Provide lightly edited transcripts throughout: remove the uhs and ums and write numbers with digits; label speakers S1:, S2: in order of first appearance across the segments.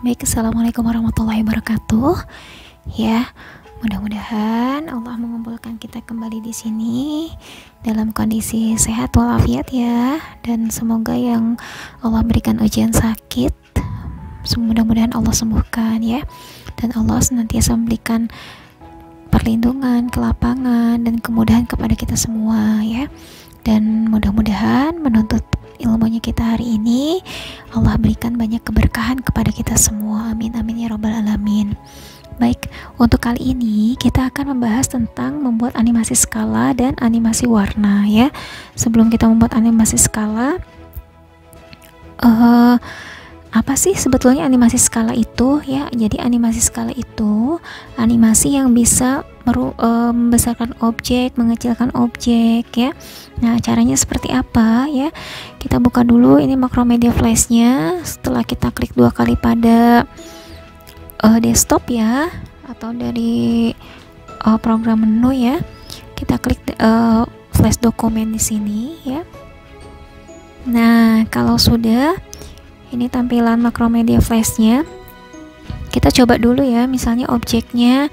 S1: Baik, assalamualaikum warahmatullahi wabarakatuh. Ya, mudah-mudahan Allah mengumpulkan kita kembali di sini dalam kondisi sehat walafiat ya, dan semoga yang Allah berikan ujian sakit, mudah-mudahan Allah sembuhkan ya, dan Allah senantiasa memberikan perlindungan, kelapangan, dan kemudahan kepada kita semua ya. Dan mudah-mudahan menuntut ilmunya kita hari ini Allah berikan banyak keberkahan kepada kita semua, amin amin ya robbal alamin. Baik, untuk kali ini kita akan membahas tentang membuat animasi skala dan animasi warna ya. Sebelum kita membuat animasi skala, apa sih sebetulnya animasi skala itu ya? Jadi animasi skala itu animasi yang bisa membesarkan objek, mengecilkan objek ya. Nah, caranya seperti apa ya? Kita buka dulu ini Macromedia Flashnya. Setelah kita klik 2 kali pada desktop ya, atau dari program menu ya, kita klik flash dokumen di sini ya. Nah, kalau sudah, ini tampilan Macromedia Flashnya. Kita coba dulu ya, misalnya objeknya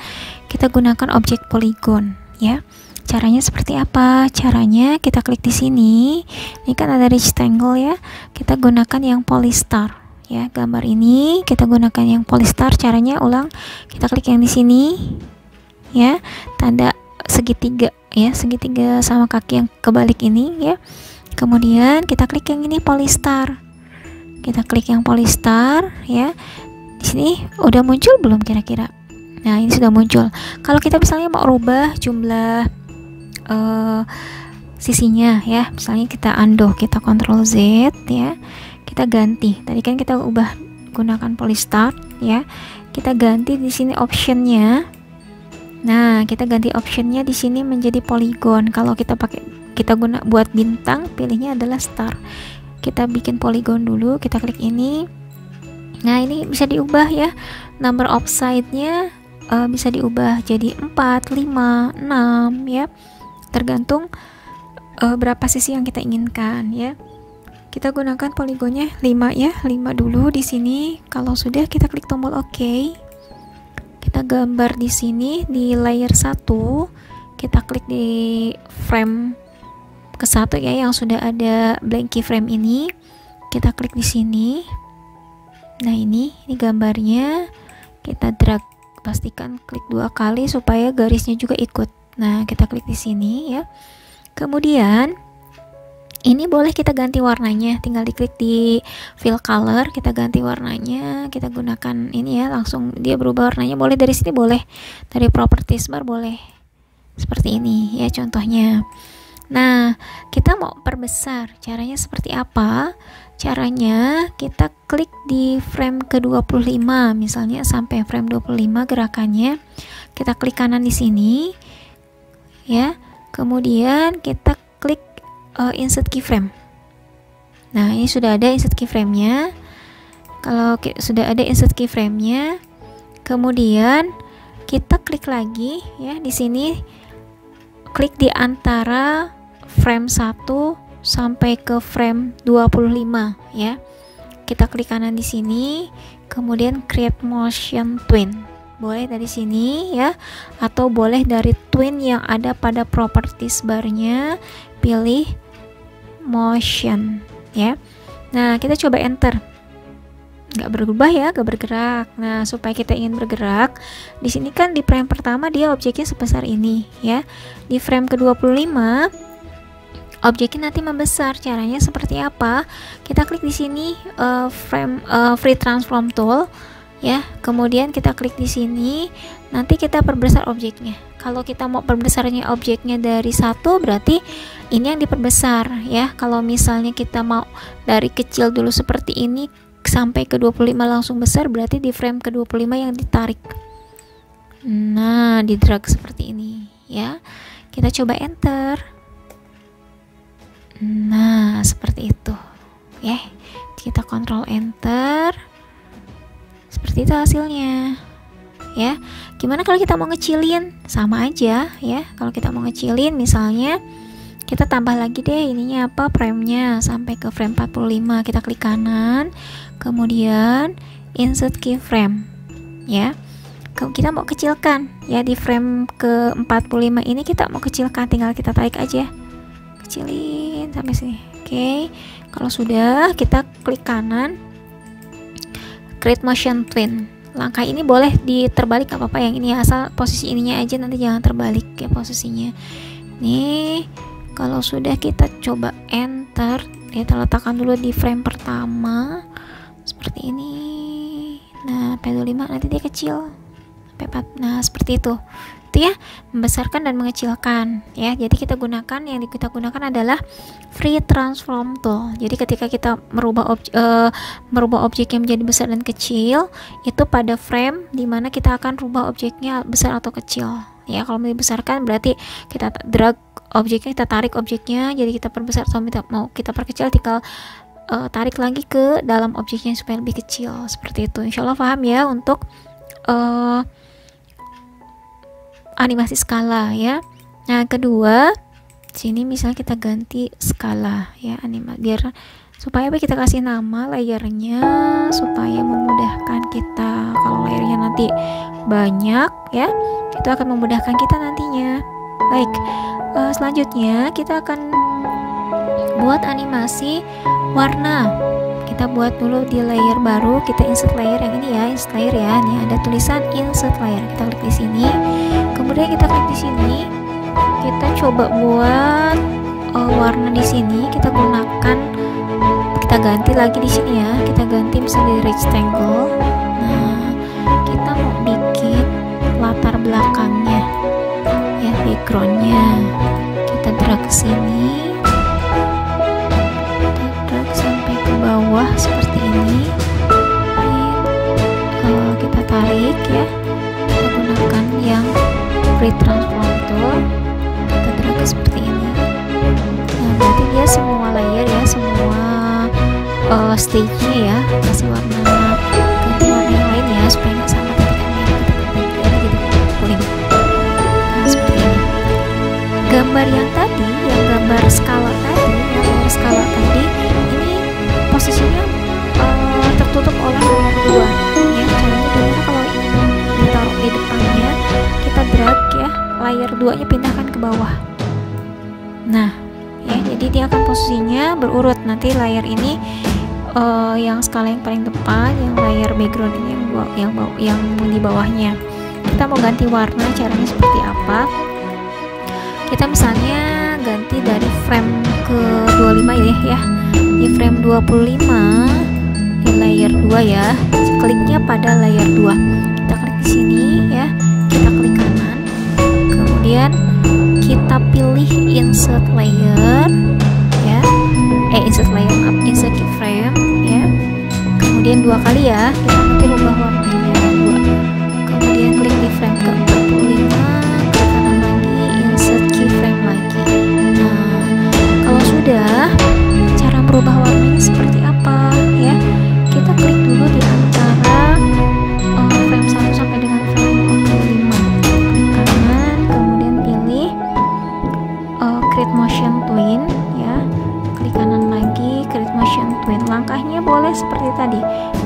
S1: kita gunakan objek poligon ya. Caranya seperti apa? Caranya kita klik di sini. Ini kan ada rectangle ya. Kita gunakan yang polystar ya. Gambar ini kita gunakan yang polystar. Caranya ulang, kita klik yang di sini ya. Tanda segitiga ya, segitiga sama kaki yang kebalik ini ya. Kemudian kita klik yang ini polystar. Kita klik yang polystar ya. Di sini udah muncul belum kira-kira? Nah, ini sudah muncul. Kalau kita misalnya mau rubah jumlah sisinya ya, misalnya kita undo, kita Ctrl Z ya, kita ganti. Tadi kan kita ubah gunakan polystar ya, kita ganti di sini optionnya. Nah, kita ganti optionnya di sini menjadi polygon. Kalau kita buat bintang, pilihnya adalah star. Kita bikin polygon dulu, kita klik ini. Nah, ini bisa diubah ya, number of side-nya bisa diubah jadi 4, 5, 6 ya, tergantung berapa sisi yang kita inginkan ya. Kita gunakan poligonnya 5 ya, 5 dulu di sini. Kalau sudah, kita klik tombol OK. Kita gambar di sini di layer 1. Kita klik di frame ke-1 ya, yang sudah ada blank keyframe ini. Kita klik di sini. Nah, ini gambarnya. Kita drag, pastikan klik 2 kali supaya garisnya juga ikut. Nah, kita klik di sini ya. Kemudian ini boleh kita ganti warnanya, tinggal diklik di fill color, kita ganti warnanya. Kita gunakan ini ya, langsung dia berubah warnanya. Boleh dari sini, boleh dari properties bar, boleh seperti ini ya contohnya. Nah, kita mau perbesar, caranya seperti apa? Caranya kita klik di frame ke-25, misalnya sampai frame 25 gerakannya. Kita klik kanan di sini ya. Kemudian kita klik insert keyframe. Nah, ini sudah ada insert keyframe-nya. Kalau sudah ada insert keyframe-nya, kemudian kita klik lagi ya di sini, klik di antara frame 1 sampai ke frame 25 ya. Kita klik kanan di sini, kemudian create motion twin. Boleh dari sini ya, atau boleh dari twin yang ada pada properties barnya, pilih motion ya. Nah, kita coba enter. Nggak berubah ya, nggak bergerak. Nah, supaya kita ingin bergerak, di sini kan di frame pertama dia objeknya sebesar ini ya. Di frame ke-25 objeknya nanti membesar. Caranya seperti apa? Kita klik di sini free transform tool ya. Kemudian kita klik di sini, nanti kita perbesar objeknya. Kalau kita mau perbesarnya objeknya dari 1, berarti ini yang diperbesar ya. Kalau misalnya kita mau dari kecil dulu seperti ini sampai ke 25 langsung besar, berarti di frame ke 25 yang ditarik. Nah, di drag seperti ini ya. Kita coba enter. Nah, seperti itu ya. Kita kontrol enter. Seperti itu hasilnya ya. Gimana kalau kita mau ngecilin? Sama aja ya. Kalau kita mau ngecilin, misalnya kita tambah lagi deh ininya apa, frame-nya sampai ke frame 45. Kita klik kanan, kemudian insert keyframe ya. Kita mau kecilkan ya, di frame ke 45 ini kita mau kecilkan, tinggal kita tarik aja, kecilin sampai sini. Oke, kalau sudah, kita klik kanan, create motion twin. Langkah ini boleh diterbalik, gak apa-apa, yang ini asal posisi ininya aja, nanti jangan terbalik ya posisinya. Nih, kalau sudah kita coba enter, kita letakkan dulu di frame pertama seperti ini. Nah, P25 nanti dia kecil. Nah, seperti itu ya, membesarkan dan mengecilkan ya. Jadi kita gunakan, yang kita gunakan adalah free transform tool. Jadi ketika kita merubah objeknya menjadi besar dan kecil, itu pada frame dimana kita akan rubah objeknya besar atau kecil ya. Kalau mau dibesarkan berarti kita drag objeknya, kita tarik objeknya, jadi kita perbesar. Atau mau kita perkecil, tinggal tarik lagi ke dalam objeknya supaya lebih kecil, seperti itu. Insya Allah paham ya untuk animasi skala ya. Nah, kedua, sini misalnya kita ganti skala ya, biar supaya kita kasih nama layernya supaya memudahkan kita. Kalau layernya nanti banyak ya, itu akan memudahkan kita nantinya. Baik, selanjutnya kita akan buat animasi warna. Kita buat dulu di layer baru, kita insert layer yang ini ya, insert layer ya. Ini ada tulisan insert layer, kita klik di sini. Kemudian kita klik di sini, kita coba buat warna di sini. Kita gunakan, kita ganti lagi di sini ya. Kita ganti misalnya di rectangle. Nah, kita mau bikin latar belakangnya ya, backgroundnya. Kita drag ke sini. Bawah seperti ini. Kita tarik ya, kita gunakan yang free transform tool, kita drag seperti ini. Nah, berarti dia semua layer ya, semua stage-nya ya, kasih warna, ganti warna yang lain ya, supaya nggak sama tadi kan ya, kita ganti jadi kuning. Nah, seperti ini. Gambar yang tadi, yang gambar skala tadi, ini posisinya tertutup oleh layer 2 ya. Caranya gimana? Kalau ingin ditaruh di depannya, kita drag ya, layer 2 nya pindahkan ke bawah. Nah ya, jadi dia akan posisinya berurut. Nanti layer ini yang skala yang paling depan, yang layer background ini yang di bawahnya. Kita mau ganti warna, caranya seperti apa? Kita misalnya ganti dari frame ke 25 ya, di frame 25 di layer 2 ya, kliknya pada layer 2. Kita klik di sini ya, kita klik kanan, kemudian kita pilih insert layer ya, insert keyframe ya, kemudian 2 kali ya, kita nanti rubah warnanya 2, kemudian klik di frame ke 45, klik kanan lagi, insert keyframe lagi. Nah, kalau sudah, cara merubah warnanya seperti apa ya, kita klik dulu di antara frame 1 sampai dengan frame 45, klik kanan, kemudian pilih create motion twin ya, klik kanan lagi, create motion twin. Langkahnya boleh seperti tadi,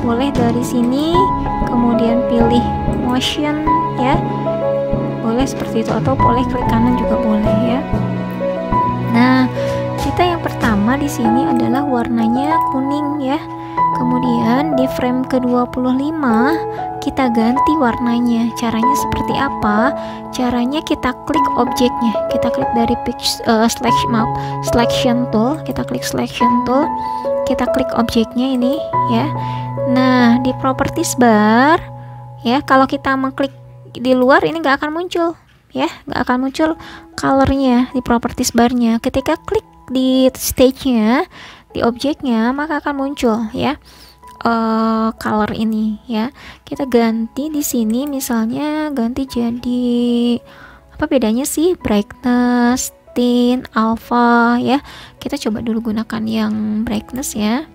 S1: boleh dari sini kemudian pilih motion ya, boleh seperti itu, atau boleh klik kanan juga boleh ya. Nah, kita yang pertama di sini adalah warnanya kuning ya. Kemudian di frame ke-25 kita ganti warnanya. Caranya seperti apa? Caranya kita klik objeknya. Kita klik dari selection tool, kita klik selection tool, kita klik objeknya ini ya. Nah, di properties bar ya, kalau kita mengklik di luar ini nggak akan muncul ya, nggak akan muncul colornya di properties barnya. Ketika klik di stage-nya, di objeknya, maka akan muncul ya color ini ya. Kita ganti di sini, misalnya ganti jadi apa bedanya sih, brightness, tint, alpha ya. Kita coba dulu gunakan yang brightness ya.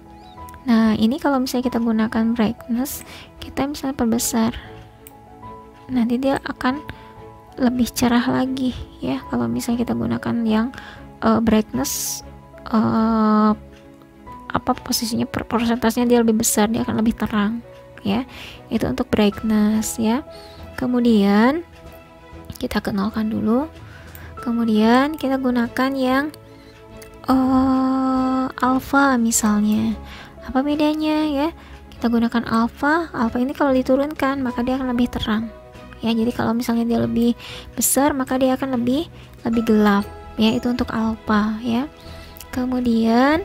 S1: Nah, ini kalau misalnya kita gunakan brightness, kita misalnya perbesar, nanti dia akan lebih cerah lagi ya. Kalau misalnya kita gunakan yang brightness, apa posisinya, persentasenya dia lebih besar, dia akan lebih terang ya. Itu untuk brightness ya. Kemudian kita kenalkan dulu. Kemudian kita gunakan yang alpha misalnya. Apa bedanya ya? Kita gunakan alpha. Alpha ini kalau diturunkan maka dia akan lebih terang. Ya, jadi kalau misalnya dia lebih besar maka dia akan lebih gelap ya. Itu untuk alpha ya. Kemudian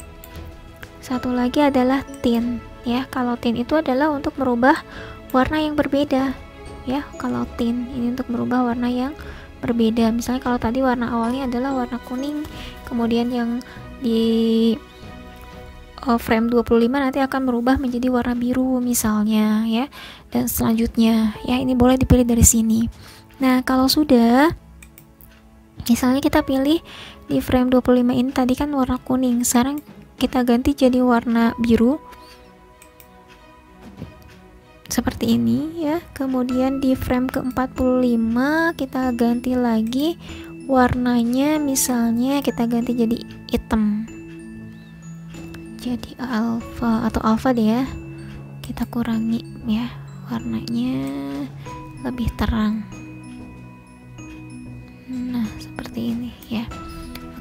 S1: satu lagi adalah tint ya. Kalau tint itu adalah untuk merubah warna yang berbeda ya. Kalau tint ini untuk merubah warna yang berbeda. Misalnya kalau tadi warna awalnya adalah warna kuning, kemudian yang di frame 25 nanti akan berubah menjadi warna biru misalnya ya, dan selanjutnya ya, ini boleh dipilih dari sini. Nah, kalau sudah misalnya kita pilih di frame 25 ini tadi kan warna kuning, sekarang kita ganti jadi warna biru seperti ini ya. Kemudian di frame ke 45 kita ganti lagi warnanya, misalnya kita ganti jadi hitam, jadi alpha deh ya. Kita kurangi ya, warnanya lebih terang. Nah, seperti ini ya.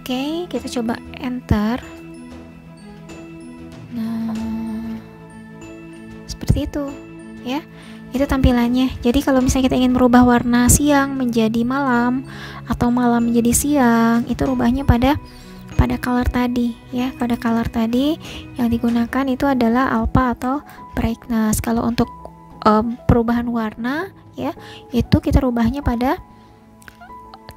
S1: Oke, kita coba enter. Nah, seperti itu ya. Itu tampilannya. Jadi kalau misalnya kita ingin merubah warna siang menjadi malam atau malam menjadi siang, itu rubahnya pada color tadi ya. Pada color tadi yang digunakan itu adalah alpha atau brightness. Kalau untuk perubahan warna ya, itu kita rubahnya pada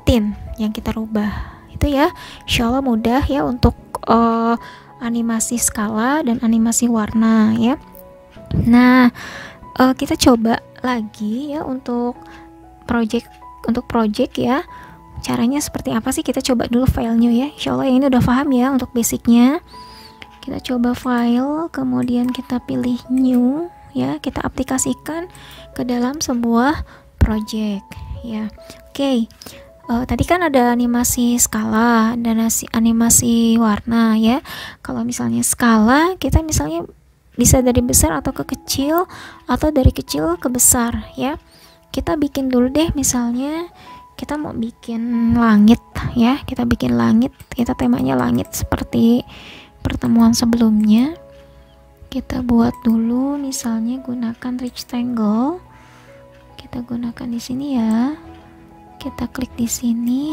S1: tint yang kita rubah. Itu ya, insyaallah mudah ya untuk animasi skala dan animasi warna ya. Nah, kita coba lagi ya untuk project ya. Caranya seperti apa sih? Kita coba dulu file new ya. Insyaallah ini udah paham ya untuk basicnya. Kita coba file, kemudian kita pilih new ya. Kita aplikasikan ke dalam sebuah project ya. Oke. Tadi kan ada animasi skala dan animasi warna ya. Kalau misalnya skala, kita misalnya bisa dari besar atau ke kecil, atau dari kecil ke besar ya. Kita bikin dulu deh, misalnya kita mau bikin langit ya. Kita bikin langit, kita temanya langit seperti pertemuan sebelumnya. Kita buat dulu, misalnya gunakan rectangle. Kita gunakan di sini ya. Kita klik di sini.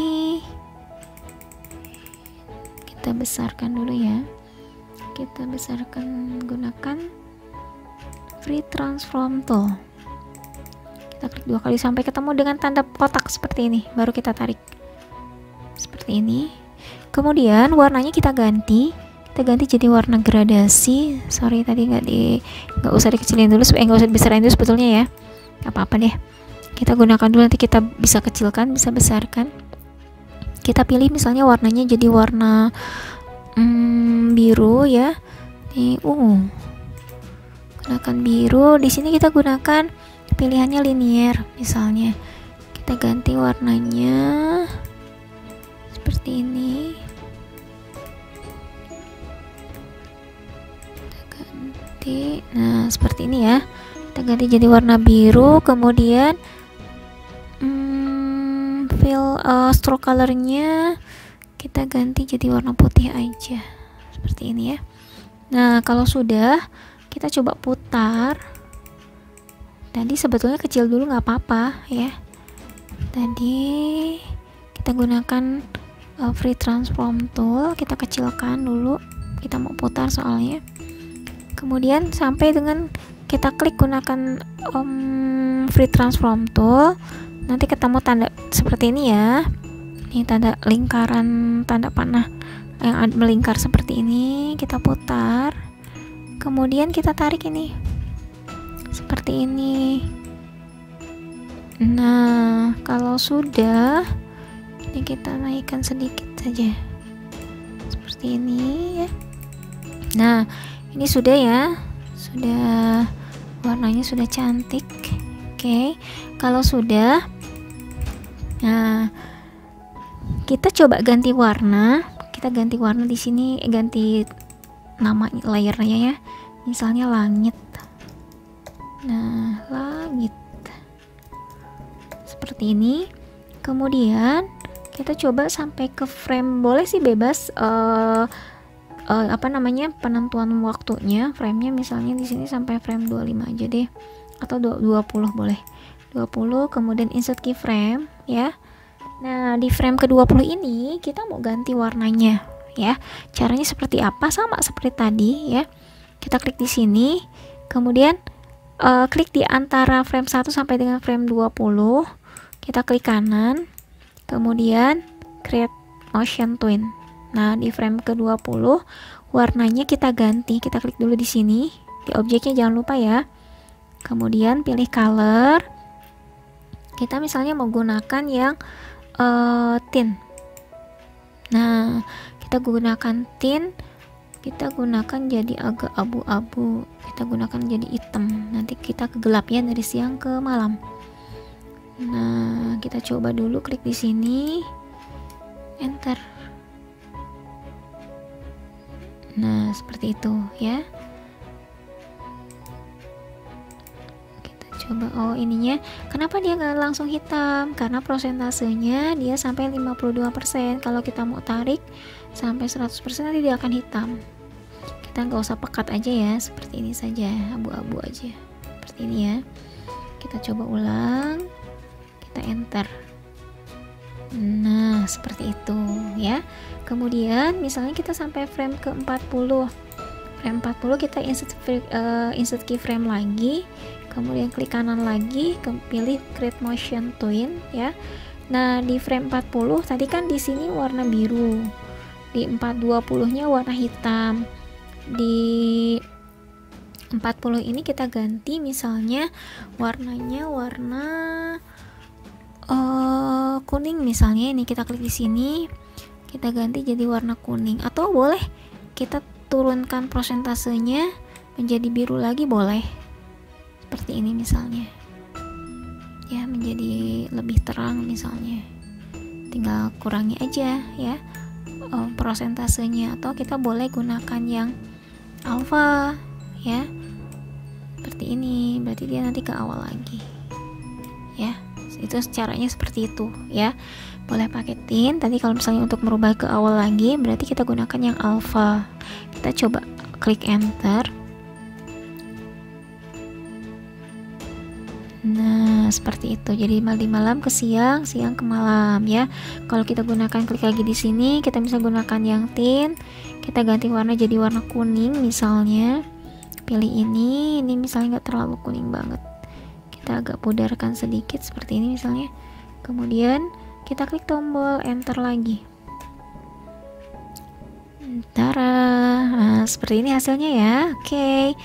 S1: Kita besarkan dulu ya. Kita besarkan, gunakan free transform tool. Kita klik 2 kali sampai ketemu dengan tanda kotak seperti ini, baru kita tarik seperti ini. Kemudian warnanya kita ganti jadi warna gradasi. Sorry tadi nggak usah dikecilin dulu, nggak usah dibesarin dulu sebetulnya ya, nggak apa-apa deh. Kita gunakan dulu, nanti kita bisa kecilkan, bisa besarkan. Kita pilih misalnya warnanya jadi warna biru ya. Nih, gunakan biru. Di sini kita gunakan pilihannya linear, misalnya kita ganti warnanya seperti ini. Kita ganti, nah seperti ini ya. Kita ganti jadi warna biru. Kemudian fill stroke colornya kita ganti jadi warna putih aja seperti ini ya. Nah, kalau sudah, kita coba putar. Tadi sebetulnya kecil dulu nggak apa-apa ya. Tadi kita gunakan free transform tool, kita kecilkan dulu, kita mau putar soalnya. Kemudian sampai dengan kita klik gunakan free transform tool, nanti ketemu tanda seperti ini ya. Ini tanda lingkaran, tanda panah yang melingkar seperti ini. Kita putar, kemudian kita tarik ini seperti ini. Nah, kalau sudah, ini kita naikkan sedikit saja seperti ini ya. Nah, ini sudah ya, sudah, warnanya sudah cantik. Oke, kalau sudah, nah kita coba ganti warna. Kita ganti warna di sini, ganti nama layernya ya. Misalnya langit. Nah, langit seperti ini. Kemudian kita coba sampai ke frame, boleh sih bebas apa namanya penentuan waktunya, framenya misalnya di sini sampai frame 25 aja deh, atau 20 boleh 20. Kemudian insert keyframe ya. Nah, di frame ke-20 ini kita mau ganti warnanya ya. Caranya seperti apa? Sama seperti tadi ya. Kita klik di sini, kemudian klik di antara frame 1 sampai dengan frame 20. Kita klik kanan, kemudian create motion twin. Nah, di frame ke-20 warnanya kita ganti. Kita klik dulu di sini, di objeknya jangan lupa ya. Kemudian pilih color. Kita misalnya mau gunakan yang tint. Nah, kita gunakan tint, kita gunakan jadi agak abu-abu, kita gunakan jadi hitam. Nanti kita ke gelap ya, dari siang ke malam. Nah, kita coba dulu, klik di sini, enter. Nah, seperti itu ya. Coba, oh ininya kenapa dia nggak langsung hitam, karena prosentasenya dia sampai 52%. Kalau kita mau tarik sampai 100% nanti dia akan hitam. Kita nggak usah pekat aja ya, seperti ini saja, abu-abu aja seperti ini ya. Kita coba ulang, kita enter. Nah, seperti itu ya. Kemudian misalnya kita sampai frame ke 40, frame 40 kita insert keyframe lagi, kemudian klik kanan lagi, pilih create motion twin ya. Nah, di frame 40 tadi kan di sini warna biru, di 420 nya warna hitam, di 40 ini kita ganti misalnya warnanya warna kuning misalnya. Ini kita klik di sini, kita ganti jadi warna kuning, atau boleh kita turunkan prosentasenya menjadi biru lagi, boleh seperti ini misalnya ya, menjadi lebih terang misalnya, tinggal kurangi aja ya prosentasenya, atau kita boleh gunakan yang alpha ya, seperti ini, berarti dia nanti ke awal lagi ya. Itu caranya seperti itu ya. Boleh pakai tint. Tadi kalau misalnya untuk merubah ke awal lagi berarti kita gunakan yang alpha. Kita coba klik enter. Nah, seperti itu. Jadi di malam ke siang, siang ke malam ya. Kalau kita gunakan, klik lagi di sini, kita bisa gunakan yang tint. Kita ganti warna jadi warna kuning misalnya. Pilih ini misalnya nggak terlalu kuning banget. Kita agak pudarkan sedikit seperti ini misalnya. Kemudian kita klik tombol enter lagi. Nah, seperti ini hasilnya ya. Oke.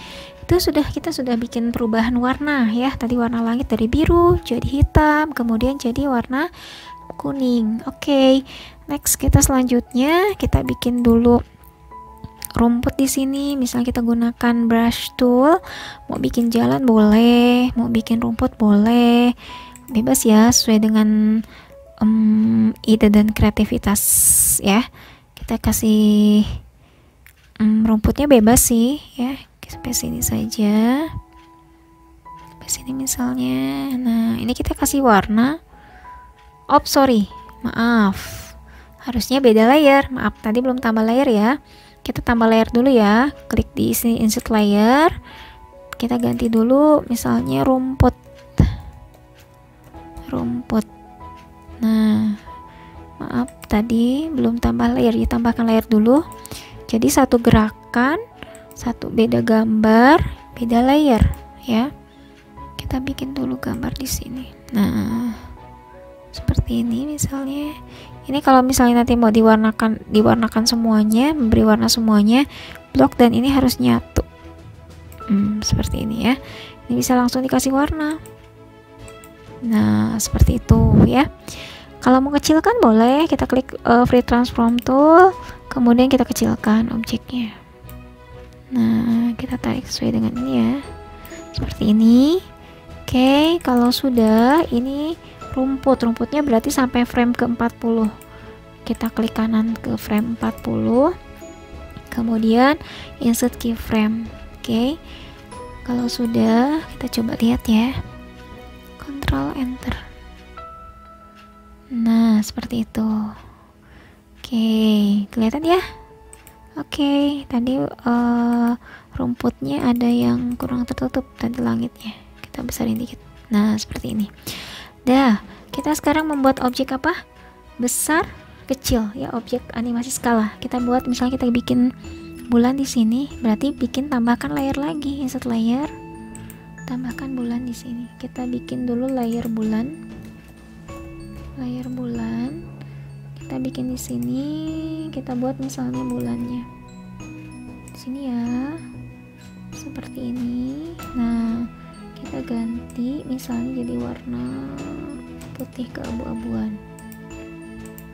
S1: Itu kita sudah bikin perubahan warna ya. Tadi warna langit dari biru jadi hitam, kemudian jadi warna kuning. Oke. Next, kita selanjutnya kita bikin dulu rumput di sini. Misalnya kita gunakan brush tool, mau bikin jalan boleh, mau bikin rumput boleh, bebas ya, sesuai dengan ide dan kreativitas ya. Kita kasih rumputnya bebas sih ya, sampai sini saja, sampai sini misalnya. Nah, ini kita kasih warna. Sorry, maaf, harusnya beda layer, maaf tadi belum tambah layer ya. Kita tambah layer dulu ya, klik di sini insert layer, kita ganti dulu misalnya rumput. Nah, maaf tadi belum tambah layer ya, tambahkan layer dulu. Jadi satu gerakan, satu beda gambar, beda layer ya. Kita bikin dulu gambar di sini. Nah, seperti ini misalnya. Ini kalau misalnya nanti mau diwarnakan semuanya, memberi warna semuanya, blok dan ini harus nyatu. Seperti ini ya. Ini bisa langsung dikasih warna. Nah, seperti itu ya. Kalau mau kecilkan boleh, kita klik free transform tool, kemudian kita kecilkan objeknya. Nah, kita tarik sesuai dengan ini ya. Seperti ini. Oke, kalau sudah, ini rumputnya berarti sampai frame ke 40. Kita klik kanan ke frame 40, kemudian insert keyframe. Oke. Kalau sudah, kita coba lihat ya. Ctrl Enter. Nah, seperti itu. Oke, kelihatan ya? Oke, tadi rumputnya ada yang kurang tertutup, tadi langitnya. Kita besarin dikit. Nah, seperti ini. Dah, kita sekarang membuat objek apa? Besar, kecil ya, objek animasi skala. Kita buat, misalnya kita bikin bulan di sini, berarti tambahkan layer lagi, insert layer, tambahkan bulan di sini. Kita bikin dulu layer bulan. Kita bikin di sini, kita buat misalnya bulannya di sini ya, seperti ini. Nah, kita ganti misalnya jadi warna putih keabu-abuan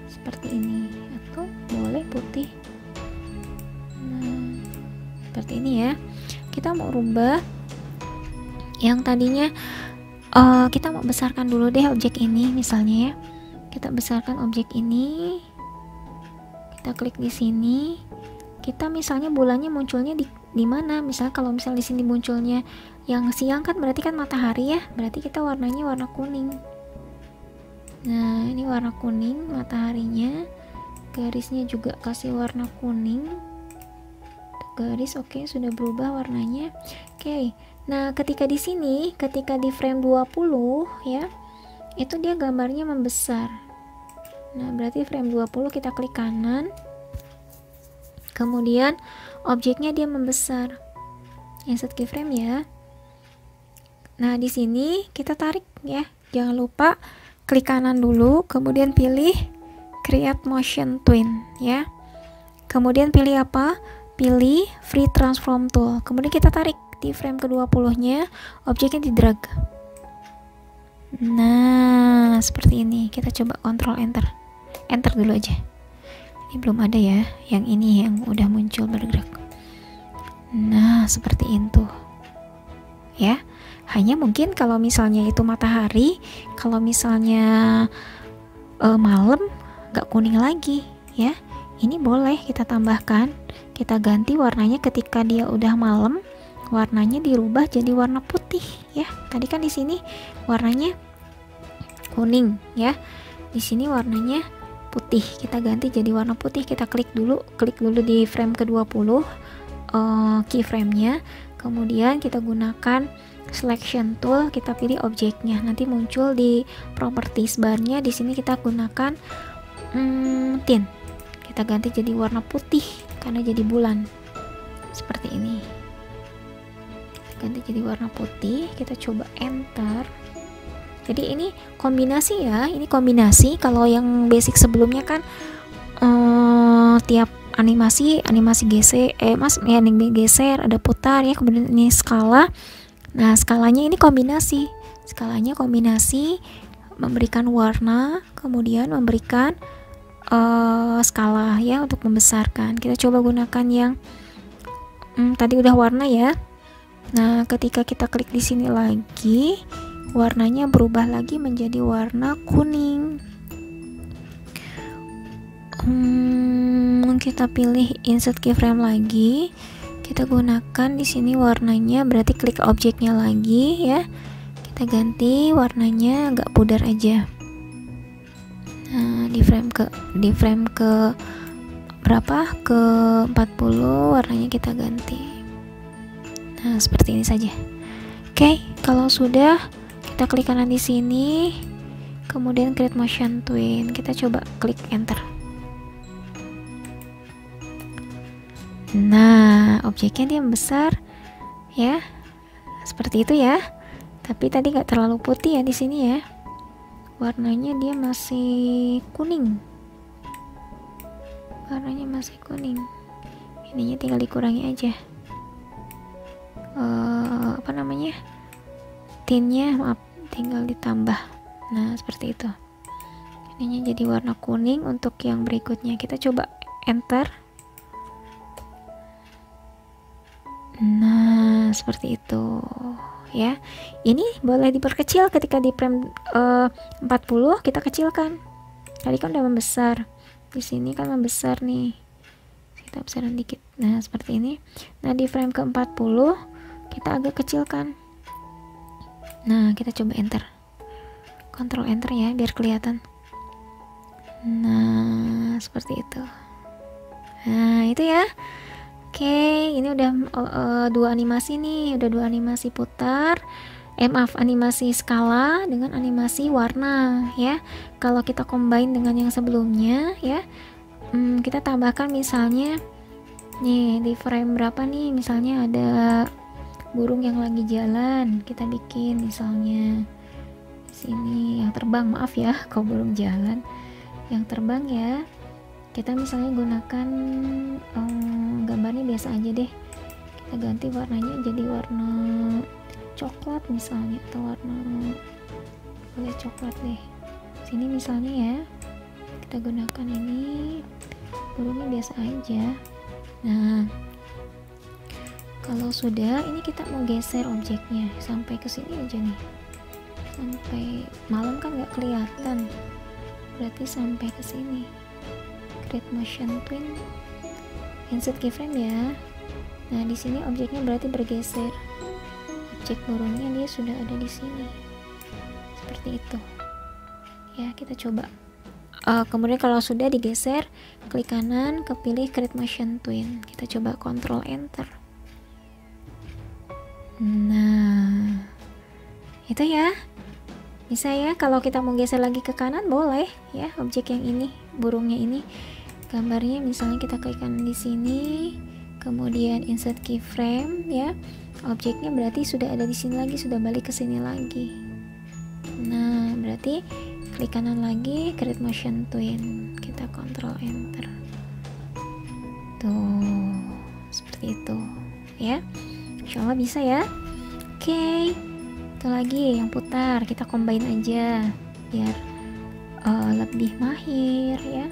S1: seperti ini, atau boleh putih. Nah, seperti ini ya. Kita mau rubah yang tadinya kita mau besarkan dulu deh objek ini, misalnya ya. Kita besarkan objek ini, kita klik di sini. Kita misalnya bulannya munculnya di mana? Misalnya kalau di sini munculnya yang siang kan berarti kan matahari ya, berarti kita warnanya warna kuning. Nah, ini warna kuning mataharinya, garisnya juga kasih warna kuning. Garis oke, sudah berubah warnanya. Oke. Nah, ketika di sini, ketika di frame 20 ya, itu dia gambarnya membesar. Nah, berarti frame 20 kita klik kanan, kemudian objeknya dia membesar, insert keyframe ya. Nah, di sini kita tarik ya, jangan lupa klik kanan dulu, kemudian pilih create motion twin ya, kemudian pilih apa? Pilih free transform tool, kemudian kita tarik di frame ke-20 nya, objeknya di drag. Nah, seperti ini. Kita coba Ctrl Enter dulu aja. Ini belum ada ya, yang ini yang udah muncul bergerak. Nah, seperti itu ya. Hanya mungkin kalau misalnya itu matahari, kalau misalnya malam nggak kuning lagi ya. Ini boleh kita tambahkan, kita ganti warnanya ketika dia udah malam, warnanya dirubah jadi warna putih ya. Tadi kan di sini warnanya kuning ya, di sini warnanya putih, kita ganti jadi warna putih. Kita klik dulu di frame ke-20 keyframe-nya, kemudian kita gunakan selection tool, kita pilih objeknya, nanti muncul di properties bar-nya. Di sini kita gunakan tint, kita ganti jadi warna putih karena jadi bulan seperti ini. Ganti jadi warna putih, kita coba enter. Jadi ini kombinasi ya, ini kombinasi. Kalau yang basic sebelumnya kan tiap animasi geser, geser, ada putar ya, kemudian ini skala. Nah, skalanya ini kombinasi, memberikan warna, kemudian memberikan skala ya untuk membesarkan. Kita coba gunakan yang tadi udah warna ya. Nah, ketika kita klik di sini lagi, warnanya berubah lagi menjadi warna kuning. Kita pilih insert keyframe lagi, kita gunakan di sini warnanya, berarti klik objeknya lagi ya, kita ganti warnanya agak pudar aja. Nah, di frame ke berapa, ke 40 warnanya kita ganti. Nah, seperti ini saja. Oke, kalau sudah, kita klik kanan di sini, kemudian create motion twin, kita coba klik enter. Nah, objeknya dia membesar ya, seperti itu ya. Tapi tadi nggak terlalu putih ya di sini ya, warnanya dia masih kuning, ininya tinggal dikurangi aja apa namanya, tintnya, maaf, tinggal ditambah. Nah, seperti itu, ininya jadi warna kuning. Untuk yang berikutnya kita coba enter. Nah, seperti itu ya. Ini boleh diperkecil ketika di frame 40 kita kecilkan. Tadi kan udah membesar, di sini kan membesar nih, kita besaran dikit. Nah, seperti ini. Nah, di frame ke 40 kita agak kecilkan. Nah, kita coba enter, Ctrl enter ya biar kelihatan. Nah, seperti itu. Nah, itu ya. Oke, ini udah dua animasi nih, udah dua animasi putar. Maaf, animasi skala dengan animasi warna ya. Kalau kita combine dengan yang sebelumnya ya, kita tambahkan misalnya nih di frame berapa nih, misalnya ada burung yang lagi jalan, kita bikin misalnya di sini yang terbang, maaf ya kalau burung jalan yang terbang ya, kita misalnya gunakan gambarnya biasa aja deh, kita ganti warnanya jadi warna coklat misalnya, atau warna boleh coklat deh sini misalnya ya, kita gunakan ini burungnya biasa aja. Nah, kalau sudah, ini kita mau geser objeknya sampai ke sini aja nih, sampai malam kan nggak kelihatan, berarti sampai ke sini. Create motion twin, insert keyframe ya. Nah, di sini objeknya berarti bergeser, objek burungnya dia sudah ada di sini, seperti itu ya. Kita coba. Kemudian kalau sudah digeser, klik kanan, kepilih create motion twin, kita coba Ctrl enter. Nah, itu ya, bisa ya. Kalau kita mau geser lagi ke kanan boleh ya, objek yang ini, burungnya ini, gambarnya misalnya kita klik kanan di sini, kemudian insert keyframe ya, objeknya berarti sudah ada di sini lagi, sudah balik ke sini lagi. Nah, berarti klik kanan lagi, create motion twin, kita Ctrl enter. Tuh, seperti itu ya. Insya Allah bisa ya. Oke, itu lagi yang putar, kita combine aja biar lebih mahir ya.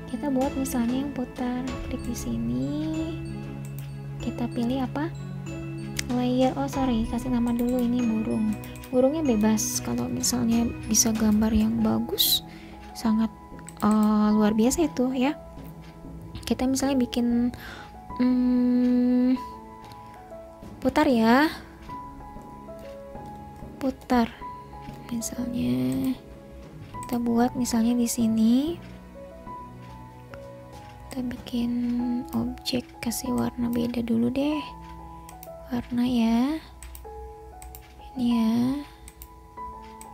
S1: Kita buat misalnya yang putar, klik di sini, kita pilih apa, layer, kasih nama dulu, ini burungnya bebas. Kalau misalnya bisa gambar yang bagus, sangat luar biasa itu ya. Kita misalnya bikin putar ya, putar misalnya, kita buat misalnya di sini, kita bikin objek, kasih warna beda dulu deh, warna ya, ini ya,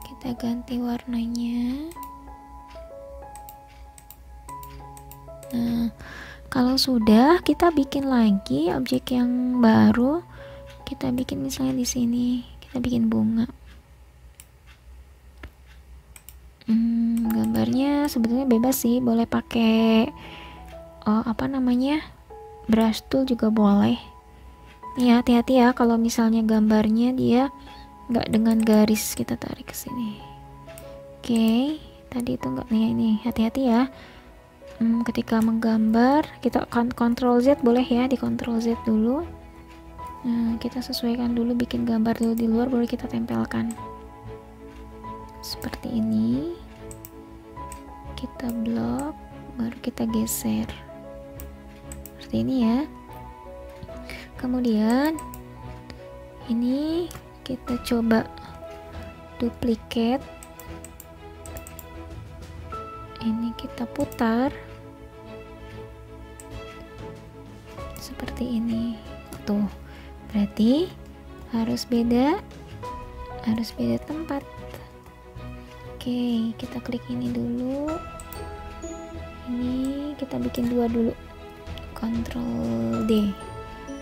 S1: kita ganti warnanya. Nah, kalau sudah, kita bikin lagi objek yang baru, kita bikin misalnya di sini, kita bikin bunga. Gambarnya sebetulnya bebas sih, boleh pakai brush tool juga boleh. Nih, hati-hati ya kalau misalnya gambarnya dia nggak dengan garis, kita tarik ke sini. Oke, tadi itu nggak, nih ini hati-hati ya. Ketika menggambar, kita Ctrl Z boleh ya, di Ctrl Z dulu. Nah, kita sesuaikan dulu, bikin gambar dulu di luar, baru kita tempelkan seperti ini. Kita blok, baru kita geser seperti ini ya. Kemudian ini kita coba duplicate, ini kita putar seperti ini tuh, berarti harus beda tempat. Oke, kita klik ini dulu, ini kita bikin dua dulu, Ctrl D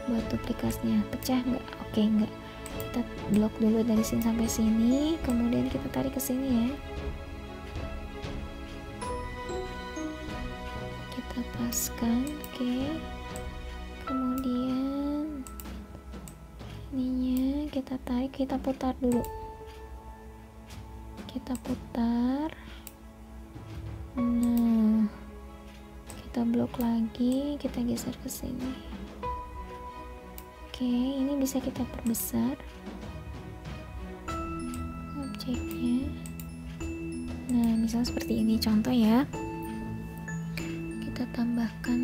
S1: buat duplikasinya, pecah nggak? Oke, nggak, kita blok dulu dari sini sampai sini, kemudian kita tarik ke sini ya, kita paskan. Oke, kemudian ininya kita tarik, kita putar dulu, kita putar. Nah, kita blok lagi, kita geser ke sini. Oke, ini bisa kita perbesar objeknya. Nah, misalnya seperti ini contoh ya. Kita tambahkan,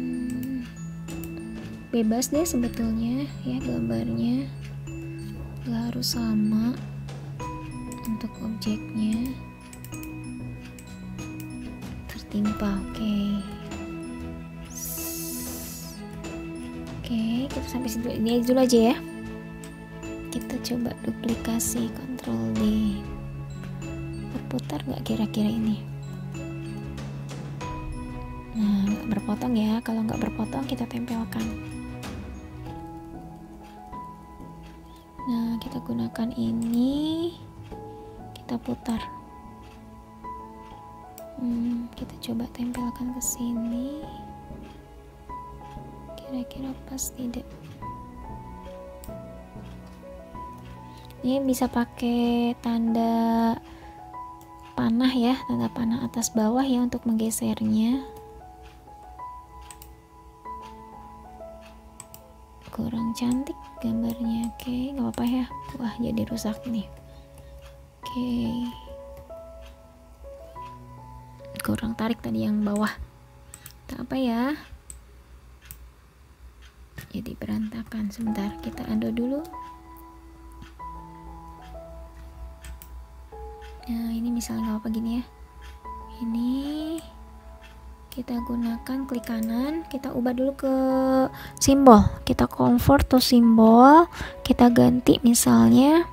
S1: bebas deh sebetulnya ya gambarnya. nggak harus sama untuk objeknya tertimpa. Oke, kita sampai situ ini dulu aja ya. Kita coba duplikasi, Ctrl D. Berputar nggak kira-kira ini? Nah, nggak berpotong ya. Kalau nggak berpotong kita tempelkan. Nah, kita gunakan ini, kita putar. Kita coba tempelkan ke sini. Kira-kira pas tidak? Ini bisa pakai tanda panah ya, tanda panah atas bawah ya untuk menggesernya. Kurang cantik gambarnya. Oke, nggak apa-apa ya. Wah, jadi rusak nih. Oke, kurang tarik tadi yang bawah. Tak apa ya, jadi berantakan. Sebentar, kita undo dulu. Nah, ini misalnya nggak apa gini ya. Ini kita gunakan klik kanan, kita ubah dulu ke simbol, kita convert to simbol, kita ganti misalnya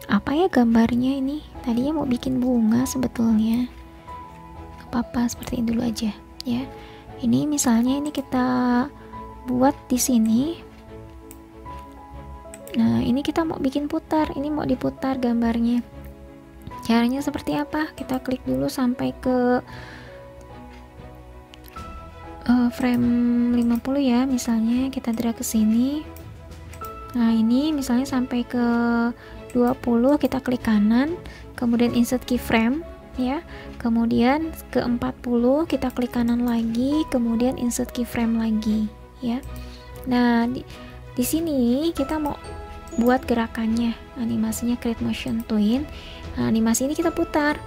S1: apa ya gambarnya ini. Tadinya mau bikin bunga sebetulnya, nggak apa-apa, seperti ini dulu aja ya. Ini misalnya ini kita buat di sini. Nah, ini kita mau bikin putar, ini mau diputar gambarnya. Caranya seperti apa? Kita klik dulu sampai ke frame 50 ya, misalnya kita drag ke sini. Nah, ini misalnya sampai ke 20, kita klik kanan, kemudian insert keyframe ya. Kemudian ke 40 kita klik kanan lagi, kemudian insert keyframe lagi ya. Nah, di sini kita mau buat gerakannya, animasinya create motion twin. Nah, animasi ini kita putar.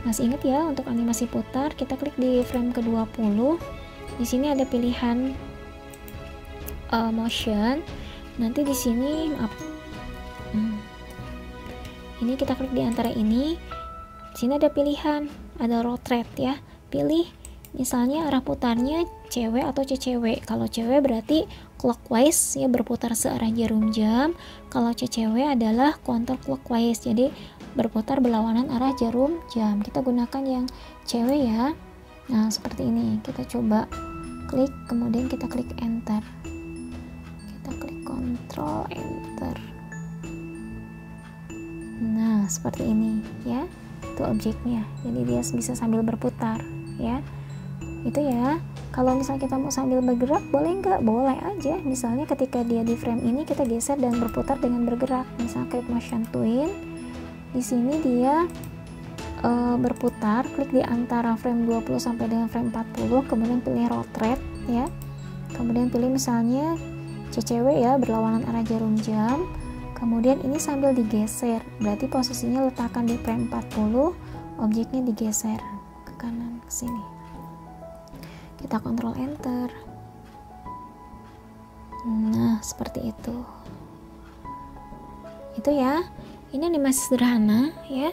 S1: Masih ingat ya, untuk animasi putar kita klik di frame ke-20. Di sini ada pilihan motion. Nanti di sini ini kita klik di antara ini. Di sini ada pilihan, ada rotate ya. Pilih misalnya arah putarnya cewek atau cewek. Kalau cewek berarti clockwise ya, berputar searah jarum jam. Kalau cewek adalah counter clockwise, jadi berputar berlawanan arah jarum jam. Kita gunakan yang cewek ya. Nah, seperti ini. Kita coba klik, kemudian kita klik enter. Kita klik Ctrl Enter. Nah, seperti ini ya. Itu objeknya. Jadi dia bisa sambil berputar ya. Itu ya. Kalau misalnya kita mau sambil bergerak, boleh nggak? Boleh aja. Misalnya ketika dia di frame ini kita geser dan berputar dengan bergerak. Misalnya create motion twin. Di sini dia berputar, klik di antara frame 20 sampai dengan frame 40, kemudian pilih rotate ya. Kemudian pilih misalnya cewek ya, berlawanan arah jarum jam. Kemudian ini sambil digeser, berarti posisinya letakkan di frame 40, objeknya digeser ke kanan ke sini. Kita Ctrl Enter. Nah, seperti itu. Itu ya. Ini animasi sederhana ya.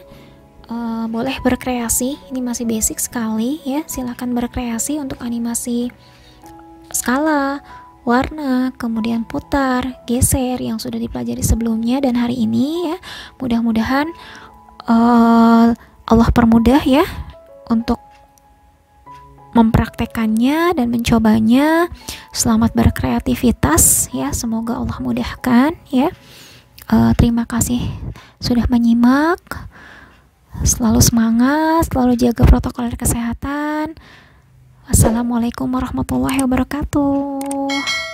S1: Boleh berkreasi. Ini masih basic sekali ya. Silakan berkreasi untuk animasi skala, warna, kemudian putar, geser yang sudah dipelajari sebelumnya dan hari ini ya. Mudah-mudahan Allah permudah ya untuk mempraktekannya dan mencobanya. Selamat berkreativitas ya, semoga Allah mudahkan ya. Terima kasih sudah menyimak. Selalu semangat, selalu jaga protokol kesehatan. Wassalamualaikum warahmatullahi wabarakatuh.